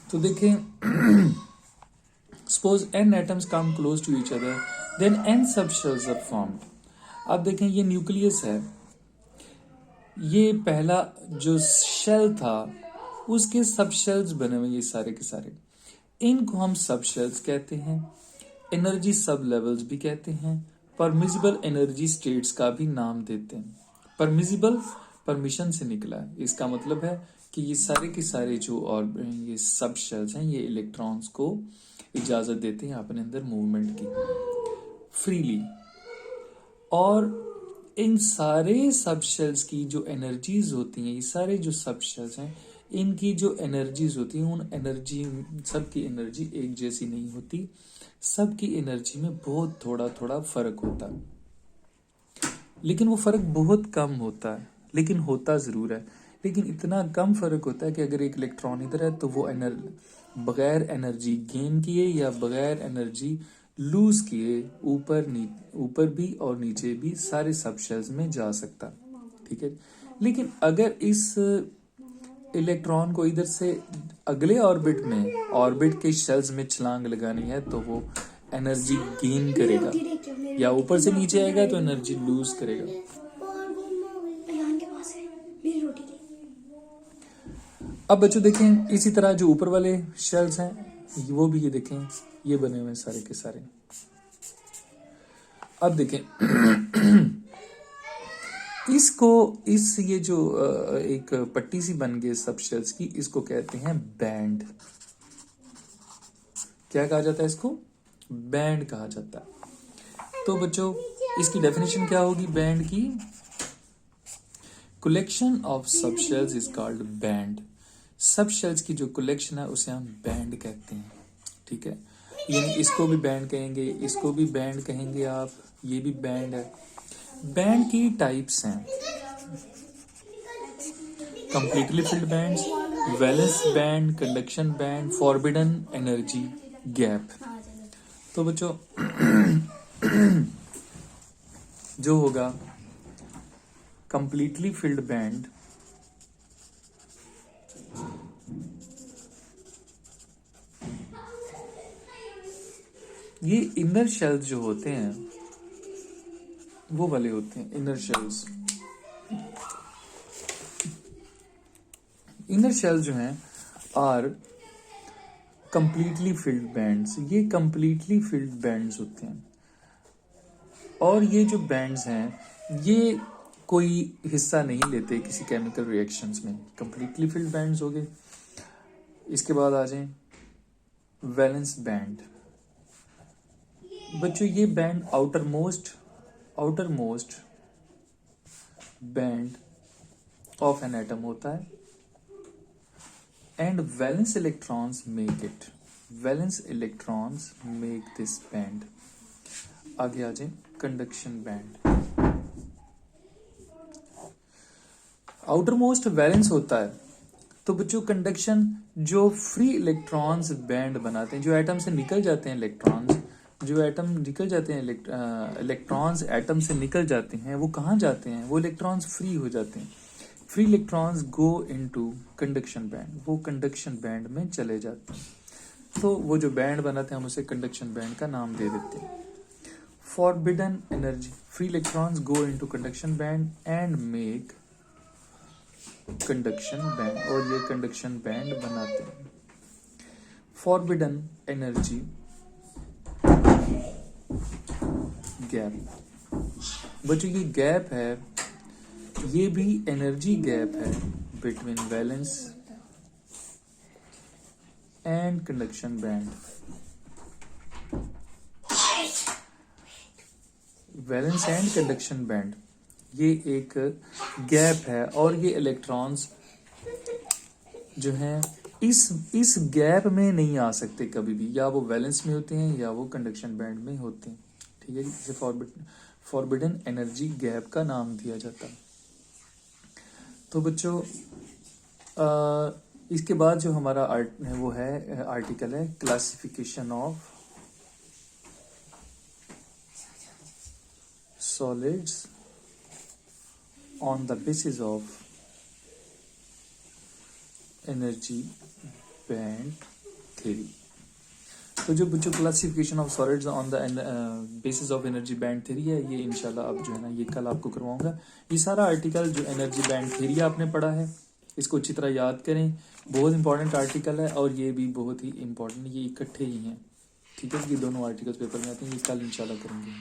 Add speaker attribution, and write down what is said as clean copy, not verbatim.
Speaker 1: तो देखें, suppose n atoms come close to each other then n sub shells are formed. अब देखें ये न्यूक्लियस है, ये पहला जो शेल था उसके सब शेल्स बने हुए ये सारे के सारे, इनको हम सब शेल्स कहते हैं। एनर्जी सब लेवल्स भी कहते हैं, परमिसिबल एनर्जी स्टेट्स का भी नाम देते हैं। परमिसिबल परमिशन से निकला है, इसका मतलब है कि ये सारे के सारे जो और ये सब शेल्स हैं ये इलेक्ट्रॉन्स को इजाजत देते हैं अपने अंदर मूवमेंट की फ्रीली। और इन सारे सब शेल्स की जो एनर्जीज होती हैं, ये सारे जो सब शेल्स हैं इनकी जो एनर्जीज होती हैं उन एनर्जी, सबकी एनर्जी एक जैसी नहीं होती, सबकी एनर्जी में बहुत थोड़ा थोड़ा फर्क होता है। लेकिन वो फर्क बहुत कम होता है, लेकिन होता जरूर है। लेकिन इतना कम फर्क होता है कि अगर एक इलेक्ट्रॉन इधर है तो वो बगैर एनर्जी गेन किए या बगैर एनर्जी लूज किए ऊपर भी और नीचे भी सारे सब शेल्स में जा सकता, ठीक है। लेकिन अगर इस इलेक्ट्रॉन को इधर से अगले ऑर्बिट में, ऑर्बिट के शेल्स में छलांग लगानी है तो वो एनर्जी गेन करेगा, या ऊपर से नीचे आएगा तो एनर्जी लूज करेगा। अब बच्चों देखें, इसी तरह जो ऊपर वाले शेल्स हैं वो भी ये देखें, ये बने हुए सारे के सारे। अब देखें इसको, ये जो एक पट्टी सी बन गई सब शेल्स की, इसको कहते हैं बैंड। क्या कहा जाता है इसको? बैंड कहा जाता है। तो बच्चों इसकी डेफिनेशन क्या होगी बैंड की? कलेक्शन ऑफ सब शेल्स इज कॉल्ड बैंड। सब शेल्स की जो कलेक्शन है उसे हम बैंड कहते हैं, ठीक है। यानी इसको भी बैंड कहेंगे, इसको भी बैंड कहेंगे आप, ये भी बैंड है। बैंड की टाइप्स हैं completely filled bands, valence band, conduction band, forbidden energy gap. तो बच्चों जो होगा कंप्लीटली फिल्ड बैंड, ये इनर शेल्स जो होते हैं वो वाले होते हैं इनर शेल्स। इनर शेल्स जो हैं आर कंप्लीटली फिल्ड बैंड्स, ये कंप्लीटली फिल्ड बैंड्स होते हैं। और ये जो बैंड्स हैं ये कोई हिस्सा नहीं लेते किसी केमिकल रिएक्शंस में, कंप्लीटली फिल्ड बैंड्स हो गए। इसके बाद आ जाएं वैलेंस बैंड। बच्चों ये band outer most band of an atom होता है, and valence electrons make this band. आगे आ जाए conduction band. Outer most valence होता है, तो बच्चों कंडक्शन जो फ्री इलेक्ट्रॉन्स बैंड बनाते हैं, जो एटम से निकल जाते हैं इलेक्ट्रॉन्स, जो एटम निकल जाते हैं इलेक्ट्रॉन्स एटम से निकल जाते हैं, वो कहाँ जाते हैं? वो इलेक्ट्रॉन्स फ्री हो जाते हैं। Free electrons go into conduction band, वो कंडक्शन बैंड में चले जाते हैं। तो वो जो बैंड बनाते हैं हम उसे कंडक्शन बैंड का नाम दे देते हैं। Forbidden energy, free electrons go into conduction band and make conduction band, और ये कंडक्शन बैंड बनाते हैं। Forbidden energy gap. बच्चों ये गैप है, ये भी एनर्जी गैप है between valence and conduction band. Valence and conduction band ये एक गैप है, और ये इलेक्ट्रॉन्स जो हैं इस गैप में नहीं आ सकते कभी भी, या वो वैलेंस में होते हैं या वो कंडक्शन बैंड में होते हैं, ठीक है। इसे फॉरबिडन एनर्जी गैप का नाम दिया जाता है। तो बच्चों इसके बाद जो हमारा वो है आर्टिकल है classification of solids on the basis of energy band theory. तो जो बच्चों classification of solids on the basis of energy band theory है, ये इंशाल्लाह अब जो है ना ये कल आपको करवाऊंगा। ये सारा आर्टिकल जो एनर्जी बैंड थ्योरी आपने पढ़ा है, इसको अच्छी तरह याद करें, बहुत इंपॉर्टेंट आर्टिकल है और ये भी बहुत ही इंपॉर्टेंट, ये इकट्ठे ही हैं, ठीक है। ये दोनों आर्टिकल्स पेपर में आते हैं, ये कल इंशाल्लाह करेंगे।